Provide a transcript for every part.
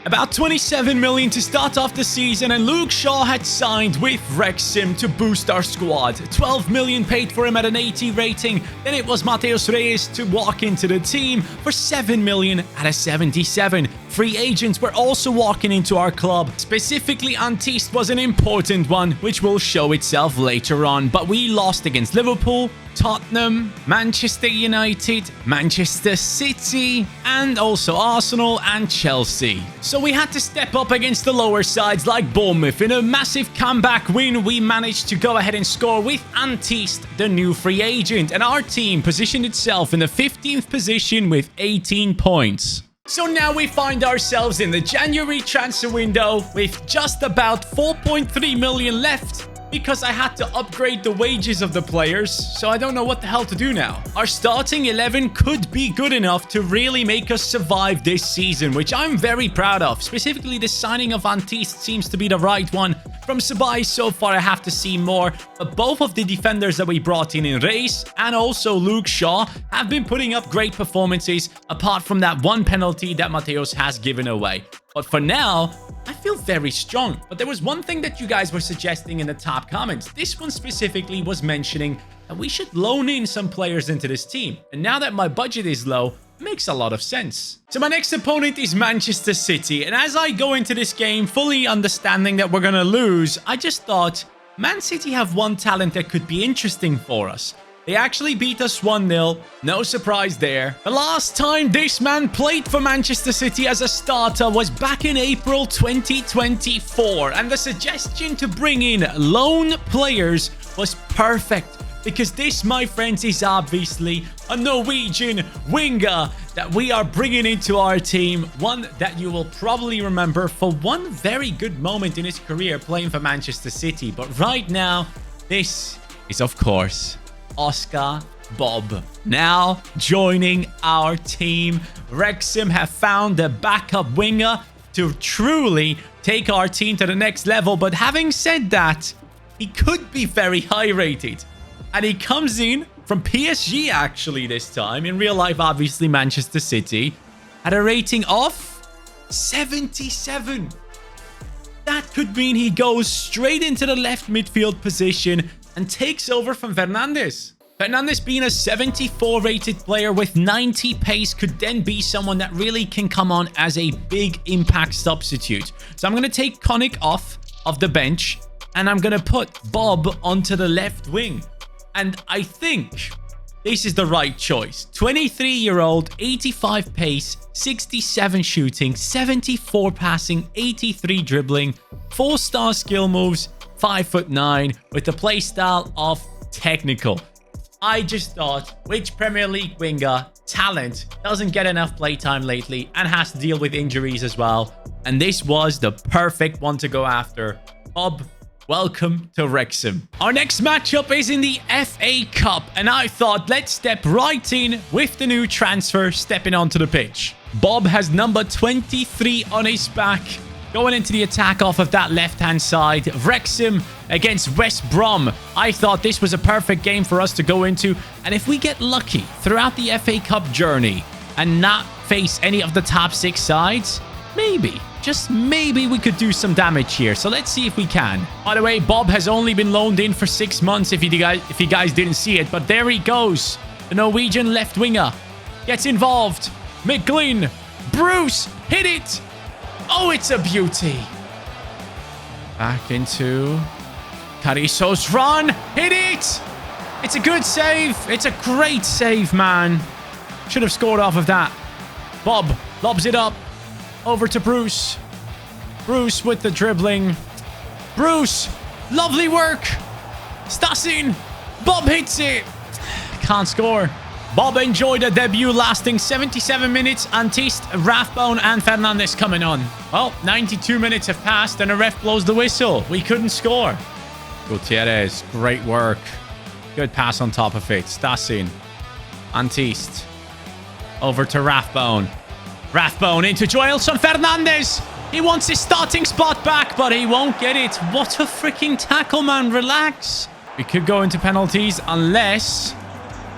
About 27 million to start off the season, and Luke Shaw had signed with Wrexham to boost our squad. 12 million paid for him at an 80 rating. Then it was Mateus Reyes to walk into the team for 7 million at a 77. Free agents were also walking into our club. Specifically, Antist was an important one, which will show itself later on. But we lost against Liverpool, Tottenham, Manchester United, Manchester City, and also Arsenal and Chelsea. So we had to step up against the lower sides like Bournemouth. In a massive comeback win, we managed to go ahead and score with Antist, the new free agent, and our team positioned itself in the 15th position with 18 points. So now we find ourselves in the January transfer window with just about 4.3 million left, because I had to upgrade the wages of the players, so I don't know what the hell to do now. Our starting 11 could be good enough to really make us survive this season, which I'm very proud of. Specifically, the signing of Antist seems to be the right one. From Sabai, so far I have to see more, but both of the defenders that we brought in Reyes and also Luke Shaw have been putting up great performances, apart from that one penalty that Mateos has given away. But for now, I feel very strong. But there was one thing that you guys were suggesting in the top comments. This one specifically was mentioning that we should loan in some players into this team. And now that my budget is low, it makes a lot of sense. So my next opponent is Manchester City. And as I go into this game fully understanding that we're going to lose, I just thought, Man City have one talent that could be interesting for us. They actually beat us 1-0. No surprise there. The last time this man played for Manchester City as a starter was back in April 2024. And the suggestion to bring in loan players was perfect, because this, my friends, is obviously a Norwegian winger that we are bringing into our team. One that you will probably remember for one very good moment in his career playing for Manchester City. But right now, this is, of course, Oscar Bobb. Now joining our team. Wrexham have found a backup winger to truly take our team to the next level. But having said that, he could be very high rated. And he comes in from PSG actually this time. In real life, obviously, Manchester City. At a rating of 77. That could mean he goes straight into the left midfield position and takes over from Fernandes. Fernandes, being a 74 rated player with 90 pace, could then be someone that really can come on as a big impact substitute. So I'm going to take Konik off of the bench and I'm going to put Bobb onto the left wing. And I think this is the right choice. 23-year-old, 85 pace, 67 shooting, 74 passing, 83 dribbling, 4-star skill moves, 5'9", with the playstyle of technical. I just thought, which Premier League winger talent doesn't get enough playtime lately and has to deal with injuries as well? And this was the perfect one to go after. Bob, welcome to Wrexham. Our next matchup is in the FA Cup, and I thought, let's step right in with the new transfer stepping onto the pitch. Bob has number 23 on his back. Going into the attack off of that left-hand side. Wrexham against West Brom. I thought this was a perfect game for us to go into. And if we get lucky throughout the FA Cup journey and not face any of the top 6 sides, maybe, just maybe, we could do some damage here. So let's see if we can. By the way, Bob has only been loaned in for 6 months if you guys didn't see it. But there he goes. The Norwegian left winger gets involved. McGlynn. Bruce. Hit it. Oh, it's a beauty. Back into Cariso's run. Hit it. It's a good save. It's a great save, man. Should have scored off of that. Bob lobs it up. Over to Bruce. Bruce with the dribbling. Bruce. Lovely work. Stasin. Bob hits it. Can't score. Bob enjoyed a debut lasting 77 minutes. Antist, Rathbone and Fernandes coming on. Well, 92 minutes have passed and a ref blows the whistle. We couldn't score. Gutierrez, great work. Good pass on top of it. Stasin. Antist. Over to Rathbone. Rathbone into Joelson Fernandes. He wants his starting spot back, but he won't get it. What a freaking tackle, man. Relax. We could go into penalties unless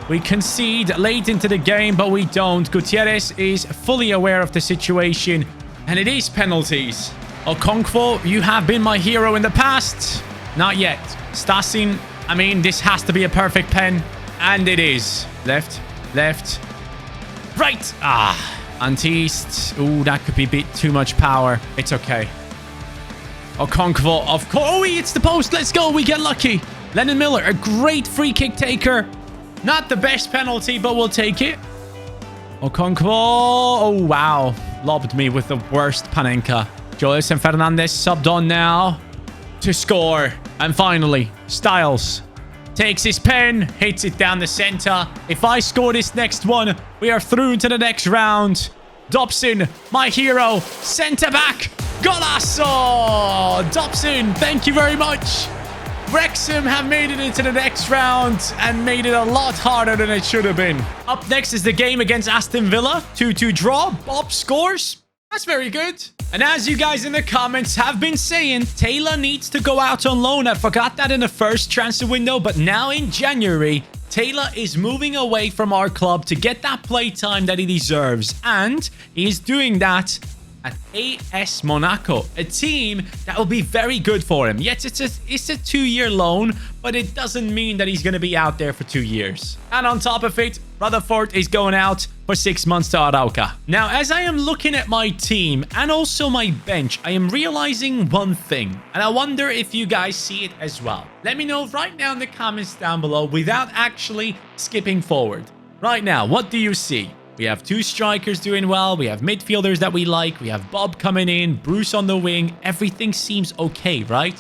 we concede late into the game, but we don't. Gutierrez is fully aware of the situation. And it is penalties. Okonkwo, you have been my hero in the past. Not yet. Stasin, I mean, this has to be a perfect pen. And it is. Left. Left. Right. Antist. Ooh, that could be a bit too much power. It's okay. Okonkwo, of course. Oh, it's the post. Let's go. We get lucky. Lennon Miller, a great free kick taker. Not the best penalty, but we'll take it. Okonkwo. Oh, wow. Lobbed me with the worst Panenka. Joelson Fernandez subbed on now to score. And finally, Styles takes his pen, hits it down the center. If I score this next one, we are through to the next round. Dobson, my hero, center back. Golasso! Dobson, thank you very much. Wrexham have made it into the next round and made it a lot harder than it should have been. Up next is the game against Aston Villa. 2-2 draw. Bob scores. That's very good. And as you guys in the comments have been saying, Taylor needs to go out on loan. I forgot that in the first transfer window, but now in January, Taylor is moving away from our club to get that play time that he deserves. And he is doing that at AS Monaco, a team that will be very good for him. Yes, it's a 2-year loan, but it doesn't mean that he's going to be out there for 2 years. And on top of it, Rutherford is going out for 6 months to Arauca. Now, as I am looking at my team and also my bench, I am realizing one thing, and I wonder if you guys see it as well. Let me know right now in the comments down below without actually skipping forward. Right now, what do you see? We have 2 strikers doing well. We have midfielders that we like. We have Bob coming in, Bruce on the wing. Everything seems okay, right?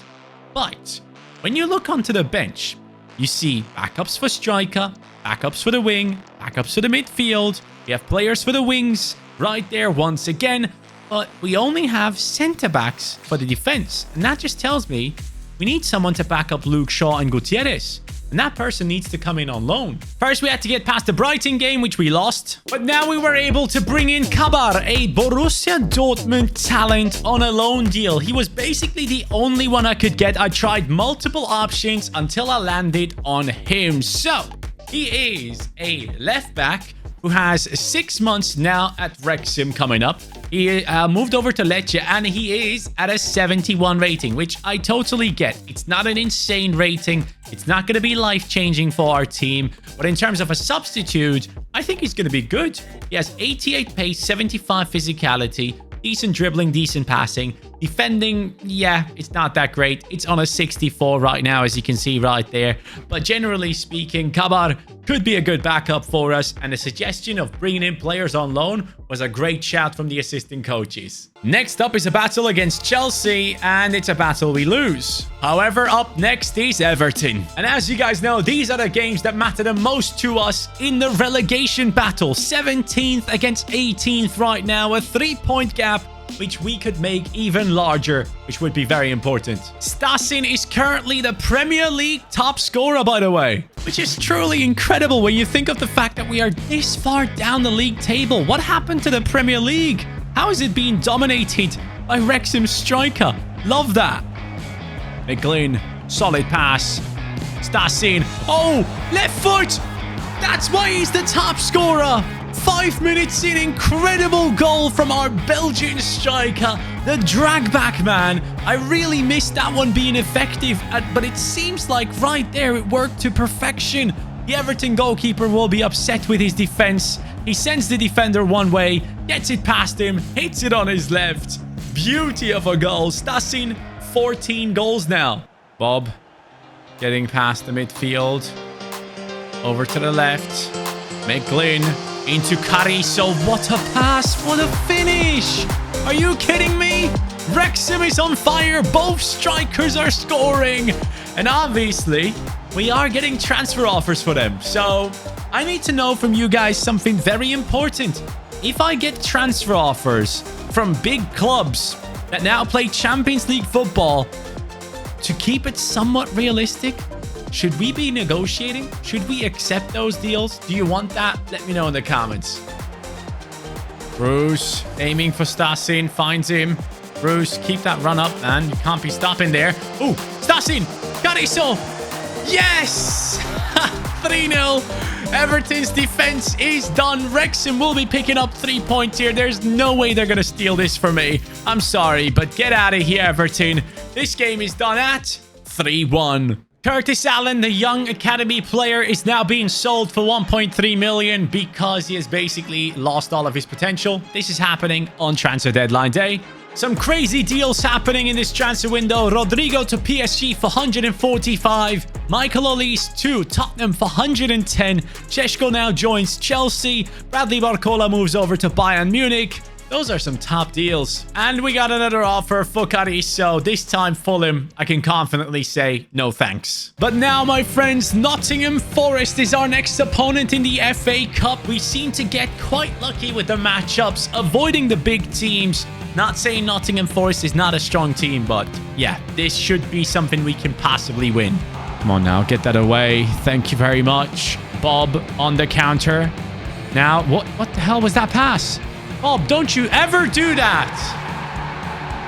But when you look onto the bench, you see backups for striker, backups for the wing, backups for the midfield. We have players for the wings right there once again. But we only have centre-backs for the defense. And that just tells me we need someone to back up Luke Shaw and Gutierrez. And that person needs to come in on loan. First, we had to get past the Brighton game, which we lost. But now we were able to bring in Kabar, a Borussia Dortmund talent, on a loan deal. He was basically the only one I could get. I tried multiple options until I landed on him. So, he is a left back who has 6 months now at Wrexham coming up. He moved over to Lecce, and he is at a 71 rating, which I totally get. It's not an insane rating. It's not going to be life-changing for our team. But in terms of a substitute, I think he's going to be good. He has 88 pace, 75 physicality, decent dribbling, decent passing. Defending, yeah, it's not that great. It's on a 64 right now, as you can see right there. But generally speaking, Kabar could be a good backup for us. And the suggestion of bringing in players on loan was a great shout from the assistant coaches. Next up is a battle against Chelsea, and it's a battle we lose. However, up next is Everton. And as you guys know, these are the games that matter the most to us in the relegation battle. 17th against 18th right now, a 3-point gap, which we could make even larger, which would be very important. Stasin is currently the Premier League top scorer, by the way, which is truly incredible when you think of the fact that we are this far down the league table. What happened to the Premier League? How is it being dominated by Wrexham striker? Love that. McGlynn, solid pass. Stasin, oh, left foot. That's why he's the top scorer. 5 minutes in, incredible goal from our Belgian striker, the drag back man. I really missed that one being effective, but it seems like right there it worked to perfection. The Everton goalkeeper will be upset with his defense. He sends the defender one way, gets it past him, hits it on his left. Beauty of a goal. Stasin, 14 goals now. Bob getting past the midfield. Over to the left. McGlynn into Cariso. What a pass. What a finish. Are you kidding me? Wrexham is on fire. Both strikers are scoring. And obviously, we are getting transfer offers for them. So, I need to know from you guys something very important. If I get transfer offers from big clubs that now play Champions League football, to keep it somewhat realistic, should we be negotiating? Should we accept those deals? Do you want that? Let me know in the comments. Bruce aiming for Stasin, finds him. Bruce, keep that run up, man. You can't be stopping there. Oh, Stasin, Cariso. Yes! 3-0. Everton's defense is done. Wrexham will be picking up 3 points here. There's no way they're going to steal this from me. I'm sorry, but get out of here, Everton. This game is done at 3-1. Curtis Allen, the young academy player, is now being sold for 1.3 million because he has basically lost all of his potential. This is happening on transfer deadline day. Some crazy deals happening in this transfer window. Rodrigo to PSG for 145. Michael Olise to Tottenham for 110. Češko now joins Chelsea. Bradley Barcola moves over to Bayern Munich. Those are some top deals. And we got another offer for Carrizo. This time Fulham, I can confidently say no thanks. But now, my friends, Nottingham Forest is our next opponent in the FA Cup. We seem to get quite lucky with the matchups, avoiding the big teams. Not saying Nottingham Forest is not a strong team, but yeah, this should be something we can possibly win. Come on now, get that away. Thank you very much. Bob on the counter. Now, what the hell was that pass? Bob, don't you ever do that.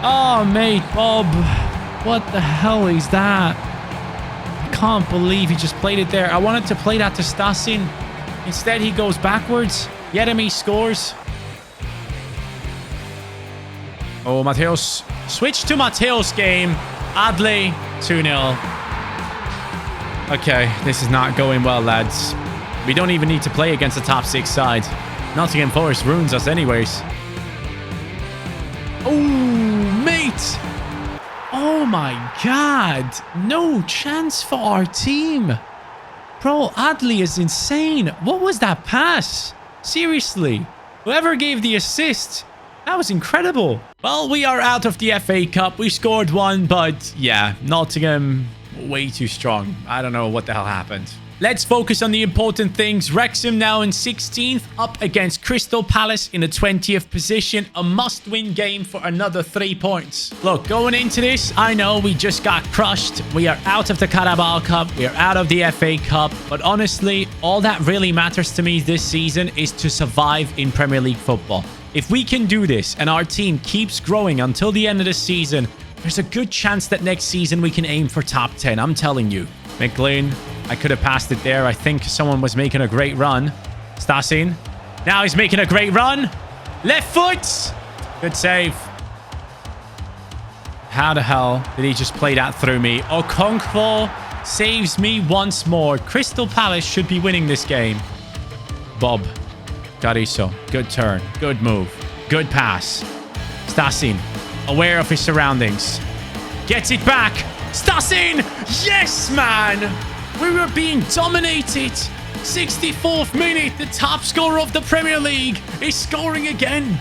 Oh, mate, Bob. What the hell is that? I can't believe he just played it there. I wanted to play that to Stasin. Instead, he goes backwards. Yeremy scores. Oh, Mateos. Switch to Mateos game. Adley, 2-0. Okay, this is not going well, lads. We don't even need to play against the top 6 side. Nottingham Forest ruins us anyways. Oh, mate. Oh, my God. No chance for our team. Bro, Adley is insane. What was that pass? Seriously. Whoever gave the assist, that was incredible. Well, we are out of the FA Cup. We scored 1, but yeah, Nottingham, way too strong. I don't know what the hell happened. Let's focus on the important things. Wrexham now in 16th, up against Crystal Palace in the 20th position. A must-win game for another 3 points. Look, going into this, I know we just got crushed. We are out of the Carabao Cup. We are out of the FA Cup. But honestly, all that really matters to me this season is to survive in Premier League football. If we can do this and our team keeps growing until the end of the season, there's a good chance that next season we can aim for top 10. I'm telling you. McLean, I could have passed it there. I think someone was making a great run. Stasin. Now he's making a great run. Left foot. Good save. How the hell did he just play that through me? Okonkwo saves me once more. Crystal Palace should be winning this game. Bob. Carrizo. Good turn. Good move. Good pass. Stasin. Aware of his surroundings. Gets it back. Stasin! Yes, man! We were being dominated. 64th minute. The top scorer of the Premier League is scoring again.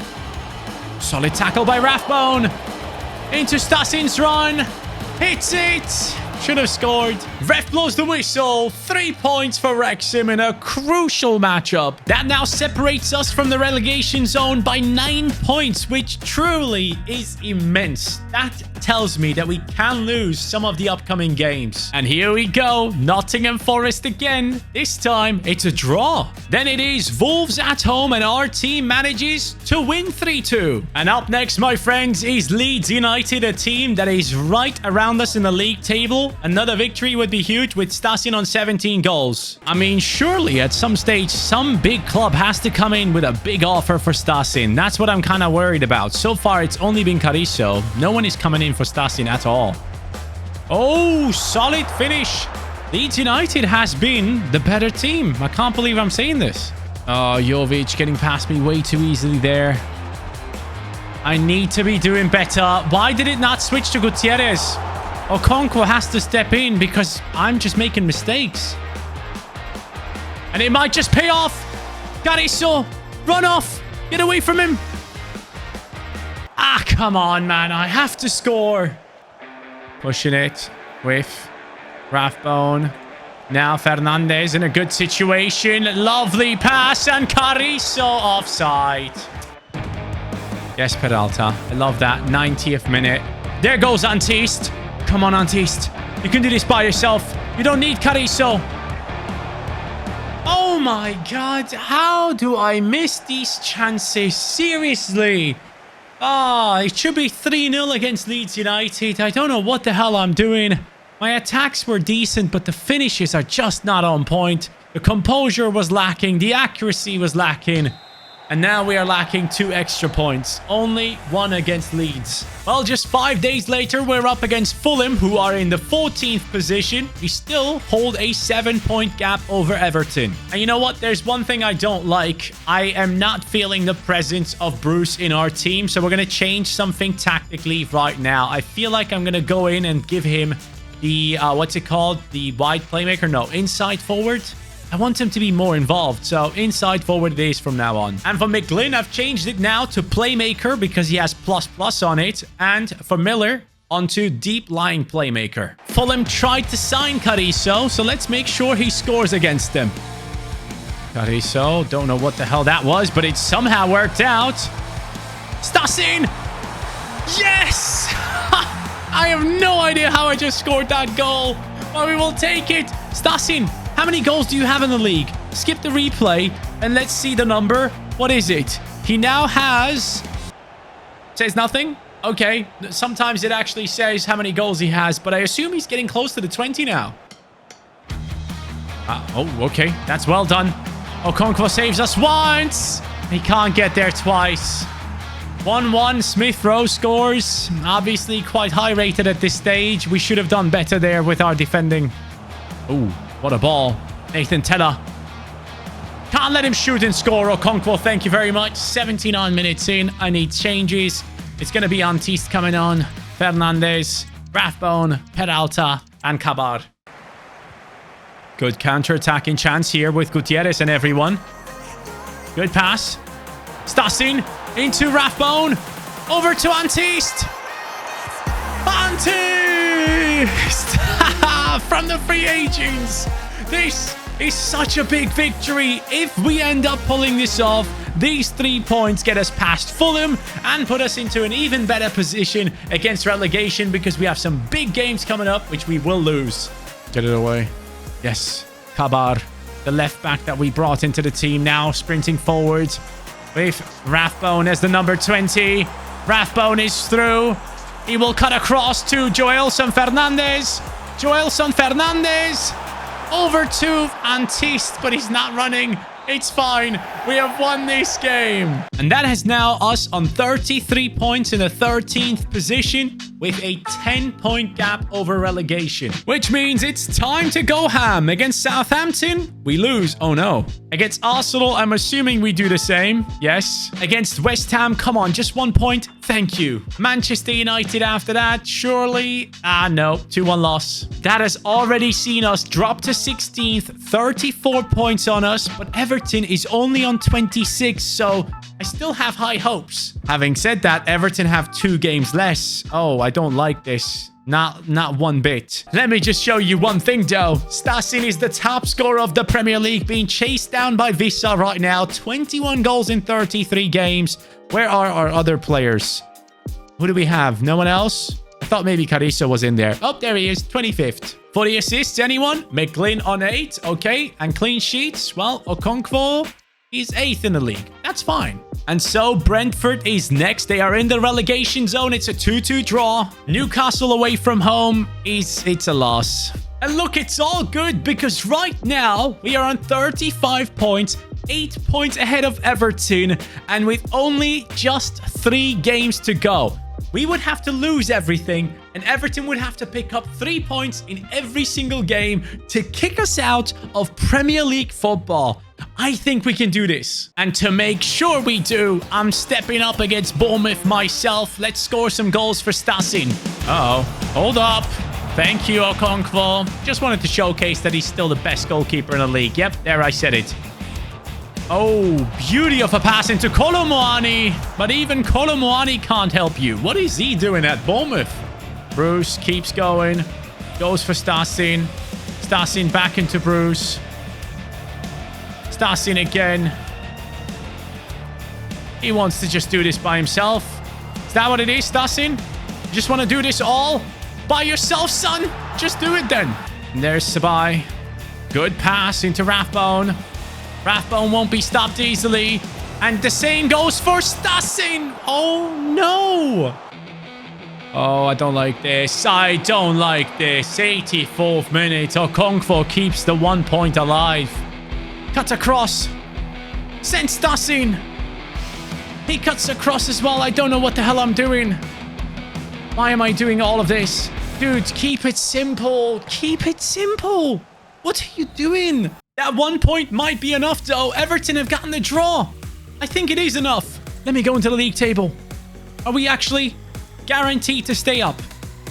Solid tackle by Rathbone. Into Stasin's run. Hits it. Should have scored. Ref blows the whistle. 3 points for Wrexham in a crucial matchup. That now separates us from the relegation zone by 9 points, which truly is immense. That tells me that we can lose some of the upcoming games. And here we go. Nottingham Forest again. This time, it's a draw. Then it is Wolves at home, and our team manages to win 3-2. And up next, my friends, is Leeds United, a team that is right around us in the league table. Another victory would be huge with Stasin on 17 goals. I mean, surely at some stage, some big club has to come in with a big offer for Stasin. That's what I'm kind of worried about. So far, it's only been Carrizo. No one is coming in for Stasin at all. Oh, solid finish. Leeds United has been the better team. I can't believe I'm saying this. Oh, Jovic getting past me way too easily there. I need to be doing better. Why did it not switch to Gutierrez? Okonkwo has to step in because I'm just making mistakes. And it might just pay off. Carrizo, run off. Get away from him. Ah, come on, man. I have to score. Pushing it with Rathbone. Now Fernandez in a good situation. Lovely pass and Carrizo offside. Yes, Peralta. I love that. 90th minute. There goes Antist. Come on, Antist. You can do this by yourself. You don't need Carrizo. Oh my God. How do I miss these chances? Seriously. Ah, it should be 3-0 against Leeds United. I don't know what the hell I'm doing. My attacks were decent, but the finishes are just not on point. The composure was lacking. The accuracy was lacking. And now we are lacking 2 extra points. Only 1 against Leeds. Well, just 5 days later, we're up against Fulham, who are in the 14th position. We still hold a 7-point gap over Everton. And you know what? There's one thing I don't like. I am not feeling the presence of Bruce in our team. So we're going to change something tactically right now. I feel like I'm going to go in and give him the, what's it called? The wide playmaker? No, inside forward. I want him to be more involved, so inside forward it is from now on. And for McGlynn, I've changed it now to playmaker because he has ++ on it. And for Miller, onto deep lying playmaker. Fulham tried to sign Carrizo, so let's make sure he scores against them. Carrizo, don't know what the hell that was, but it somehow worked out. Stasin! Yes! I have no idea how I just scored that goal, but we will take it. Stasin! How many goals do you have in the league? Skip the replay and let's see the number. What is it? He now has... Says nothing? Okay. Sometimes it actually says how many goals he has, but I assume he's getting close to the 20 now. Oh, okay. That's well done. Okonkwo saves us once. He can't get there twice. 1-1. Smith Rowe scores. Obviously quite high rated at this stage. We should have done better there with our defending. Ooh. What a ball. Nathan Tella. Can't let him shoot and score. Okonkwo, thank you very much. 79 minutes in. I need changes. It's going to be Antist coming on. Fernandez, Rathbone, Peralta, and Kabar. Good counter-attacking chance here with Gutierrez and everyone. Good pass. Stasin into Rathbone. Over to Antist. Antist! From the free agents. This is such a big victory. If we end up pulling this off, these 3 points get us past Fulham and put us into an even better position against relegation because we have some big games coming up, which we will lose. Get it away. Yes. Kabar, the left back that we brought into the team now, sprinting forward with Rathbone as the number 20. Rathbone is through. He will cut across to Joelson Fernandez. Joelson Fernandez over to Antist, but he's not running. It's fine. We have won this game. And that has now us on 33 points in the 13th position with a 10-point gap over relegation. Which means it's time to go ham. Against Southampton, we lose. Oh no. Against Arsenal, I'm assuming we do the same. Yes. Against West Ham, come on, just 1 point. Thank you. Manchester United after that, surely. No. 2-1 loss. That has already seen us drop to 16th, 34 points on us, but Everton is only on 26, so I still have high hopes. Having said that, Everton have 2 games less. Oh, I don't like this. Not one bit. Let me just show you one thing, though. Stasin is the top scorer of the Premier League, being chased down by Vissa right now. 21 goals in 33 games. Where are our other players? Who do we have? No one else? I thought maybe Carrizo was in there. Oh, there he is. 25th. For the assists, anyone? McGlynn on 8. Okay. And clean sheets? Well, Okonkwo is 8th in the league. That's fine. And so Brentford is next. They are in the relegation zone. It's a 2-2 draw. Newcastle away from home it's a loss. And look, it's all good because right now we are on 35 points, 8 points ahead of Everton, and with only just 3 games to go. We would have to lose everything, and Everton would have to pick up 3 points in every single game to kick us out of Premier League football. I think we can do this. And to make sure we do, I'm stepping up against Bournemouth myself. Let's score some goals for Stasin. Uh-oh. Hold up. Thank you, Okonkwo. Just wanted to showcase that he's still the best goalkeeper in the league. Yep, there I said it. Oh, beauty of a pass into Kolomuani. But even Kolomuani can't help you. What is he doing at Bournemouth? Bruce keeps going. Goes for Stasin. Stasin back into Bruce. Stasin again. He wants to just do this by himself. Is that what it is, Stasin? You just want to do this all by yourself, son? Just do it then. And there's Sabai. Good pass into Rathbone. Rathbone won't be stopped easily. And the same goes for Stasin. Oh, no. Oh, I don't like this. I don't like this. 84th minute. Okonkwo keeps the 1 point alive. Cuts across. Sends Stasin. He cuts across as well. I don't know what the hell I'm doing. Why am I doing all of this? Dude, keep it simple. Keep it simple. What are you doing? That 1 point might be enough, though. Everton have gotten the draw. I think it is enough. Let me go into the league table. Are we actually guaranteed to stay up?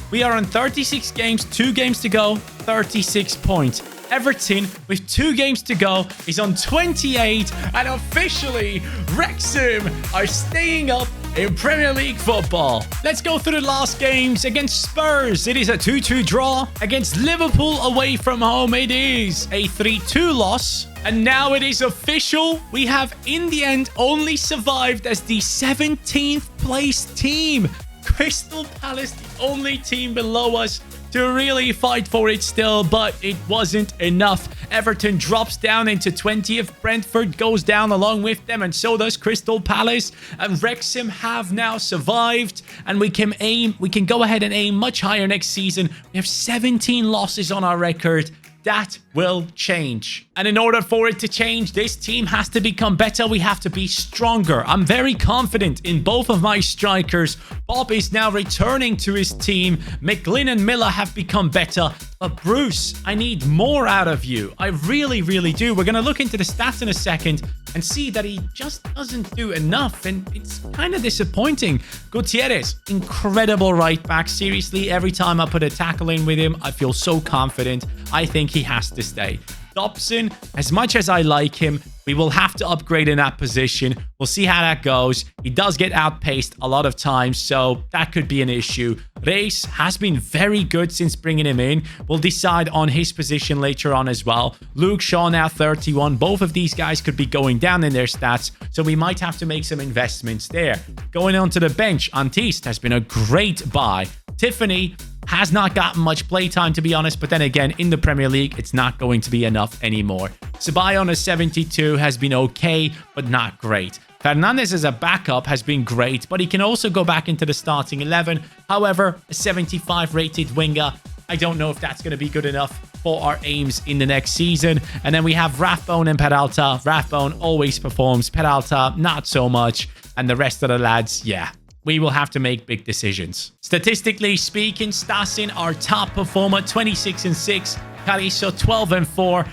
We are on 36 games, 2 games to go, 36 points. Everton, with 2 games to go, is on 28, and officially, Wrexham are staying up in Premier League football. Let's go through the last games. Against Spurs, it is a 2-2 draw. Against Liverpool away from home, it is a 3-2 loss. And now it is official. We have, in the end, only survived as the 17th place team. Crystal Palace, the only team below us to really fight for it still, but it wasn't enough. Everton drops down into 20th. Brentford goes down along with them, and so does Crystal Palace. And Wrexham have now survived, and we can go ahead and aim much higher next season. We have 17 losses on our record. That will change. And in order for it to change, this team has to become better. We have to be stronger. I'm very confident in both of my strikers. Bobb is now returning to his team. McGlynn and Miller have become better. But Bruce, I need more out of you. I really, really do. We're going to look into the stats in a second and see that he just doesn't do enough. And it's kind of disappointing. Gutierrez, incredible right back. Seriously, every time I put a tackle in with him, I feel so confident. I think he has to stay. Dobson, as much as I like him, we will have to upgrade in that position. We'll see how that goes. He does get outpaced a lot of times, so that could be an issue. Reis has been very good since bringing him in. We'll decide on his position later on as well. Luke Shaw now 31. Both of these guys could be going down in their stats, so we might have to make some investments there. Going onto the bench, Antiste has been a great buy. Tiffany has not gotten much playtime, to be honest, but then again, in the Premier League, it's not going to be enough anymore. Ceballos a 72 has been okay, but not great. Fernandez as a backup has been great, but he can also go back into the starting 11. However, a 75 rated winger, I don't know if that's going to be good enough for our aims in the next season. And then we have Rathbone and Peralta. Rathbone always performs, Peralta not so much, and the rest of the lads, yeah. We will have to make big decisions. Statistically speaking, Stasin, our top performer, 26-6. Cariso, 12-4.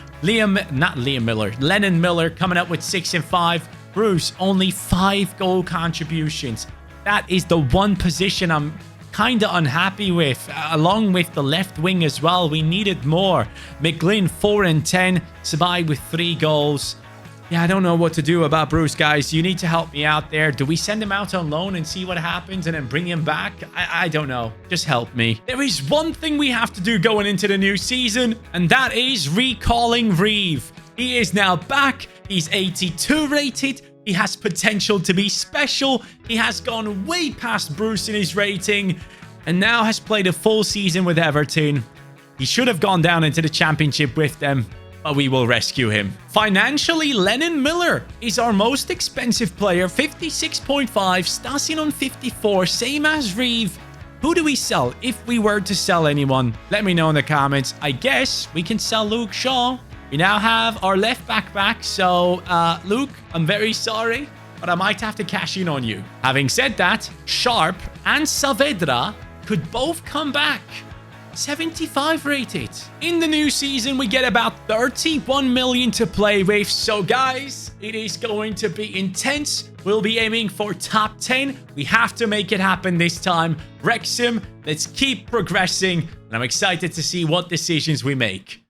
Lennon Miller coming up with 6-5. Bruce, only 5 goal contributions. That is the one position I'm kind of unhappy with, along with the left wing as well. We needed more. McGlynn, 4-10. Sabai with 3 goals. Yeah, I don't know what to do about Bruce, guys. You need to help me out there. Do we send him out on loan and see what happens and then bring him back? I don't know. Just help me. There is one thing we have to do going into the new season, and that is recalling Reeve. He is now back. He's 82 rated. He has potential to be special. He has gone way past Bruce in his rating and now has played a full season with Everton. He should have gone down into the championship with them, but we will rescue him. Financially, Lennon Miller is our most expensive player, 56.5, Stasin on 54, same as Reeve. Who do we sell if we were to sell anyone? Let me know in the comments. I guess we can sell Luke Shaw. We now have our left back, so Luke, I'm very sorry, but I might have to cash in on you. Having said that, Sharp and Saavedra could both come back. 75 rated. In the new season, we get about 31 million to play with. So guys, it is going to be intense. We'll be aiming for top 10. We have to make it happen this time. Wrexham, let's keep progressing. And I'm excited to see what decisions we make.